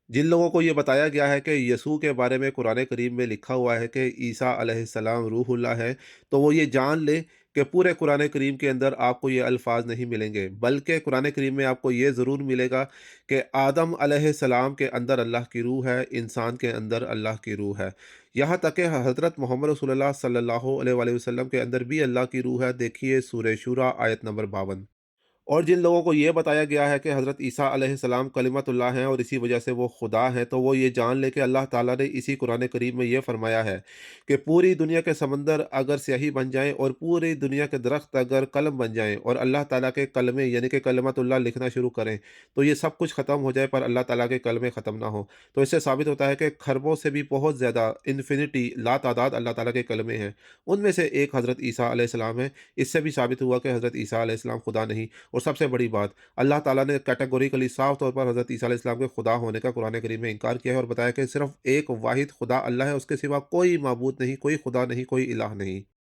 जिन लोगों को ये बताया गया है कि यीशु के बारे में कुरान करीम में लिखा हुआ है कि ईसा अलैहिस्सलाम रूहुल्लाह है, तो वो ये जान लें कि पूरे कुरान करीम के अंदर आपको ये अल्फ़ाज़ नहीं मिलेंगे, बल्कि कुरान करीम में आपको ये ज़रूर मिलेगा कि आदम अलैहिस्सलाम के अंदर अल्लाह की रूह है, इंसान के अंदर अल्लाह की रूह है। यहाँ तक कि हज़रत मोहम्मद रसूलुल्लाह सल्लल्लाहु अलैहि वसल्लम के अंदर भी अल्लाह की रूह है। देखिए सूरह शूरा आयत नंबर 52। और जिन लोगों को ये बताया गया है कि हज़रत ईसा अलैहिस्सलाम कलिमतुल्लाह हैं और इसी वजह से वो खुदा हैं, तो वो ये जान लें कि अल्लाह ताला ने इसी कुरान करीम में ये फ़रमाया है कि पूरी दुनिया के समंदर अगर स्याही बन जाएँ और पूरी दुनिया के दरख्त अगर कलम बन जाएँ और अल्लाह ताला के कलमे यानी कि कलिमतुल्लाह लिखना शुरू करें, तो ये सब कुछ ख़त्म हो जाए पर अल्लाह ताला के कलमे ख़त्म ना हो। तो इससे साबित होता है कि खरबों से भी बहुत ज़्यादा इन्फ़िनिटी लातादाद अल्लाह ताला के कलमे हैं। उनमें से एक हज़रत ईसा अलैहिस्सलाम है। इससे भी साबित हुआ कि हज़रत ईसा अलैहिस्सलाम खुदा नहीं। और सबसे बड़ी बात, अल्लाह ताला ने कैटेगोरिकली साफ तौर पर हज़रत ईसा अलैहिस्सलाम के खुदा होने का कुरान करीम में इनकार किया है और बताया कि सिर्फ़ एक वाहिद खुदा अल्लाह है, उसके सिवा कोई माबूद नहीं, कोई खुदा नहीं, कोई इलाह नहीं।